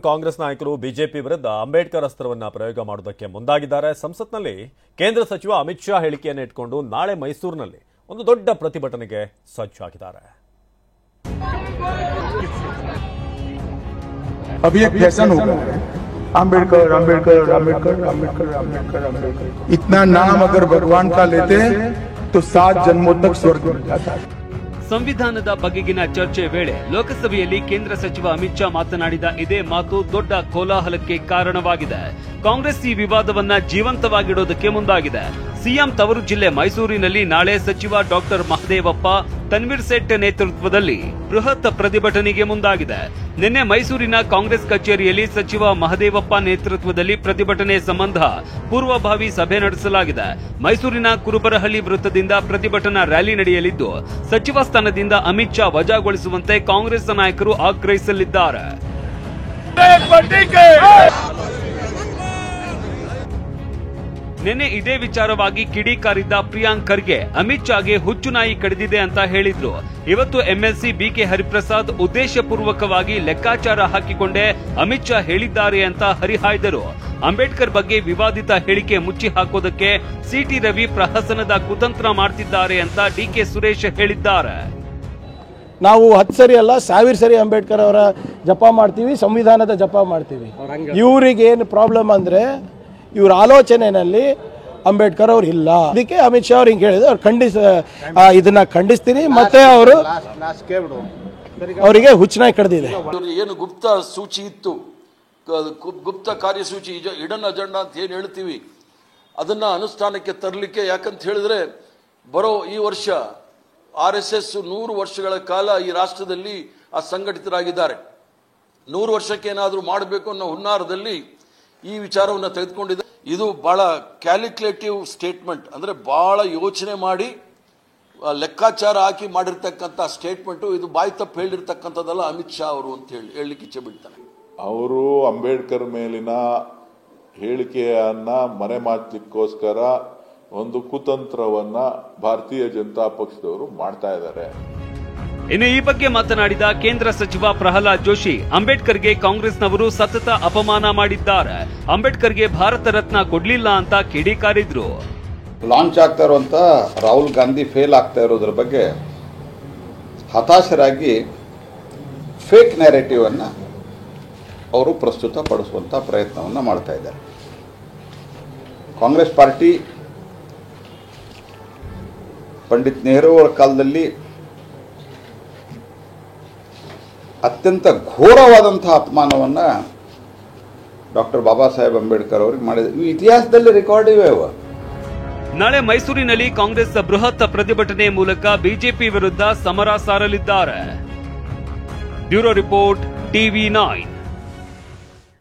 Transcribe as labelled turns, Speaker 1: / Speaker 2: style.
Speaker 1: ಕಾಂಗ್ರೆಸ್ ನಾಯಕರು ಬಿಜೆಪಿ ವಿರುದ್ಧ ಅಂಬೇಡ್ಕರ್ ಅಸ್ತ್ರವನ್ನ ಪ್ರಯೋಗ ಮಾಡುವುದಕ್ಕೆ ಮುಂದಾಗಿದ್ದಾರೆ. ಸಂಸತ್ನಲ್ಲಿ ಕೇಂದ್ರ ಸಚಿವ ಅಮಿತ್ ಶಾ ಹೇಳಿಕೆಯನ್ನು ಇಟ್ಕೊಂಡು ನಾಳೆ ಮೈಸೂರಿನಲ್ಲಿ ಒಂದು ದೊಡ್ಡ ಪ್ರತಿಭಟನೆಗೆ ಸಜ್ಜಾಗಿದ್ದಾರೆ.
Speaker 2: अभी एक फैशन हो गया है अम्बेडकर अम्बेडकर अम्बेडकर अम्बेडकर अम्बेडकर अम्बेडकर इतना नाम अगर भगवान का लेते तो 7 जन्मों तक स्वर्ग मिल जाता है.
Speaker 3: ಸಂವಿಧಾನದ ಬಗೆಗಿನ ಚರ್ಚೆ ವೇಳೆ ಲೋಕಸಭೆಯಲ್ಲಿ ಕೇಂದ್ರ ಸಚಿವ ಅಮಿತ್ ಶಾ ಮಾತನಾಡಿದ ಇದೇ ಮಾತು ದೊಡ್ಡ ಕೋಲಾಹಲಕ್ಕೆ ಕಾರಣವಾಗಿದೆ. ಕಾಂಗ್ರೆಸ್ ಈ ವಿವಾದವನ್ನ ಜೀವಂತವಾಗಿಡೋದಕ್ಕೆ ಮುಂದಾಗಿದೆ. ಸಿಎಂ ತವರು ಜಿಲ್ಲೆ ಮೈಸೂರಿನಲ್ಲಿ ನಾಳೆ ಸಚಿವ ಡಾಕ್ಟರ್ ಮಹದೇವಪ್ಪ ತನ್ವೀರ್ ಸೇಠ್ ನೇತೃತ್ವದಲ್ಲಿ ಬೃಹತ್ ಪ್ರತಿಭಟನೆಗೆ ಮುಂದಾಗಿದೆ. ನಿನ್ನೆ ಮೈಸೂರಿನ ಕಾಂಗ್ರೆಸ್ ಕಚೇರಿಯಲ್ಲಿ ಸಚಿವ ಮಹದೇವಪ್ಪ ನೇತೃತ್ವದಲ್ಲಿ ಪ್ರತಿಭಟನೆ ಸಂಬಂಧ ಪೂರ್ವಭಾವಿ ಸಭೆ ನಡೆಸಲಾಗಿದೆ. ಮೈಸೂರಿನ ಕುರುಬರಹಳ್ಳಿ ವೃತ್ತದಿಂದ ಪ್ರತಿಭಟನಾ ರ್ಯಾಲಿ ನಡೆಯಲಿದ್ದು ಸಚಿವ ಸ್ಥಾನದಿಂದ ಅಮಿತ್ ಶಾ ವಜಾಗೊಳಿಸುವಂತೆ ಕಾಂಗ್ರೆಸ್ ನಾಯಕರು ಆಗ್ರಹಿಸಲಿದ್ದಾರೆ. ನಿನ್ನೆ ಇದೇ ವಿಚಾರವಾಗಿ ಕಿಡಿಕಾರಿದ್ದ ಪ್ರಿಯಾಂಕ್ ಖರ್ಗೆ ಅಮಿತ್ ಶಾಗೆ ಹುಚ್ಚು ನಾಯಿ ಕಡಿದಿದೆ ಅಂತ ಹೇಳಿದ್ರು. ಇವತ್ತು ಎಂಎಲ್ಸಿ ಬಿಕೆ ಹರಿಪ್ರಸಾದ್ ಉದ್ದೇಶಪೂರ್ವಕವಾಗಿ ಲೆಕ್ಕಾಚಾರ ಹಾಕಿಕೊಂಡೇ ಅಮಿತ್ ಶಾ ಹೇಳಿದ್ದಾರೆ ಅಂತ ಹರಿಹಾಯ್ದರು. ಅಂಬೇಡ್ಕರ್ ಬಗ್ಗೆ ವಿವಾದಿತ ಹೇಳಿಕೆ ಮುಚ್ಚಿ ಹಾಕೋದಕ್ಕೆ ಸಿಟಿ ರವಿ ಪ್ರಹಸನದ ಕುತಂತ್ರ ಮಾಡ್ತಿದ್ದಾರೆ ಅಂತ ಡಿಕೆ ಸುರೇಶ್ ಹೇಳಿದ್ದಾರೆ.
Speaker 4: ನಾವು 10 ಸರಿ ಅಲ್ಲ 1000 ಸರಿ ಅಂಬೇಡ್ಕರ್ ಅವರ ಜಪ ಮಾಡ್ತೀವಿ, ಸಂವಿಧಾನದ ಜಪ ಮಾಡ್ತೀವಿ. ಇವರಿಗೆ ಏನು ಪ್ರಾಬ್ಲಮ್ ಅಂದ್ರೆ ಇವ್ರ ಆಲೋಚನೆಯಲ್ಲಿ ಅಂಬೇಡ್ಕರ್ ಅವ್ರು ಇಲ್ಲ. ಅದಕ್ಕೆ ಅಮಿತ್ ಶಾ ಅವ್ರು ಹಿಂಗೆ ಹೇಳಿದ್ರು. ಅವ್ರು ಇದನ್ನ ಖಂಡಿಸ್ತೀನಿ. ಮತ್ತೆ ಅವರು ಅವರಿಗೆ ಹುಚ್ಚನಾಯಿ ಕಡ್ದಿದೆ.
Speaker 5: ಏನು ಗುಪ್ತ ಸೂಚಿ ಇತ್ತು, ಗುಪ್ತ ಕಾರ್ಯಸೂಚಿ ಇಡನ್ ಅಜೆಂಡಾ ಅಂತ ಏನು ಹೇಳ್ತೀವಿ, ಅದನ್ನ ಅನುಷ್ಠಾನಕ್ಕೆ ತರಲಿಕ್ಕೆ, ಯಾಕಂತ ಹೇಳಿದ್ರೆ ಬರೋ ಈ ವರ್ಷ RSS 100 ವರ್ಷಗಳ ಕಾಲ ಈ ರಾಷ್ಟ್ರದಲ್ಲಿ ಅಸಂಘಟಿತರಾಗಿದ್ದಾರೆ. 100 ವರ್ಷಕ್ಕೆ ಏನಾದರೂ ಮಾಡಬೇಕು ಅನ್ನೋ ಹುನ್ನಾರದಲ್ಲಿ ಈ ವಿಚಾರವನ್ನು ತೆಗೆದುಕೊಂಡಿದೆ. ಇದು ಬಹಳ ಕ್ಯಾಲ್ಕುಲೇಟಿವ್ ಸ್ಟೇಟ್ಮೆಂಟ್, ಅಂದ್ರೆ ಬಹಳ ಯೋಚನೆ ಮಾಡಿ ಲೆಕ್ಕಾಚಾರ ಹಾಕಿ ಮಾಡಿರ್ತಕ್ಕಂಥ ಸ್ಟೇಟ್ಮೆಂಟು. ಇದು ಬಾಯಿ ತಪ್ಪು ಹೇಳಿರ್ತಕ್ಕಂಥದ್ದಲ್ಲ ಅಮಿತ್ ಶಾ ಅವರು ಅಂತ ಹೇಳಲಿಕ್ಕೆ ಇಚ್ಛೆ ಬಿಡ್ತಾನೆ.
Speaker 6: ಅವರು ಅಂಬೇಡ್ಕರ್ ಮೇಲಿನ ಹೇಳಿಕೆಯನ್ನ ಮರೆಮಾಚಲಿಕ್ಕೋಸ್ಕರ ಒಂದು ಕುತಂತ್ರವನ್ನ ಭಾರತೀಯ ಜನತಾ ಪಕ್ಷದವರು ಮಾಡ್ತಾ ಇದ್ದಾರೆ.
Speaker 3: ಇನ್ನು ಈ ಬಗ್ಗೆ ಮಾತನಾಡಿದ ಕೇಂದ್ರ ಸಚಿವ ಪ್ರಹ್ಲಾದ್ ಜೋಶಿ, ಅಂಬೇಡ್ಕರ್ಗೆ ಕಾಂಗ್ರೆಸ್ನವರು ಸತತ ಅಪಮಾನ ಮಾಡಿದ್ದಾರೆ. ಅಂಬೇಡ್ಕರ್ಗೆ ಭಾರತ ರತ್ನ ಕೊಡ್ಲಿಲ್ಲ ಅಂತ ಕಿಡಿಕಾರಿದ್ರು.
Speaker 7: ಲಾಂಚ್ ಆಗ್ತಾ ಇರುವಂತ ರಾಹುಲ್ ಗಾಂಧಿ ಫೇಲ್ ಆಗ್ತಾ ಇರೋದ್ರ ಬಗ್ಗೆ ಹತಾಶರಾಗಿ ಫೇಕ್ ನ್ಯಾರೇಟಿವ್ ಅನ್ನ ಅವರು ಪ್ರಸ್ತುತಪಡಿಸುವಂತ ಪ್ರಯತ್ನವನ್ನ ಮಾಡ್ತಾ ಇದ್ದಾರೆ. ಕಾಂಗ್ರೆಸ್ ಪಾರ್ಟಿ ಪಂಡಿತ್ ನೆಹರು ಅವರ ಕಾಲದಲ್ಲಿ ಅತ್ಯಂತ ಘೋರವಾದಂತಹ ಅಪಮಾನವನ್ನ ಡಾಕ್ಟರ್ ಬಾಬಾ ಸಾಹೇಬ್ ಅಂಬೇಡ್ಕರ್ ಅವರಿಗೆ ಮಾಡಿದ ಇತಿಹಾಸದಲ್ಲಿ ರೆಕಾರ್ಡ್ ಇವೆ.
Speaker 3: ನಾಳೆ ಮೈಸೂರಿನಲ್ಲಿ ಕಾಂಗ್ರೆಸ್ ಬೃಹತ್ ಪ್ರತಿಭಟನೆ ಮೂಲಕ ಬಿಜೆಪಿ ವಿರುದ್ಧ ಸಮರ ಸಾರಲಿದ್ದಾರೆ. Bureau report, TV9.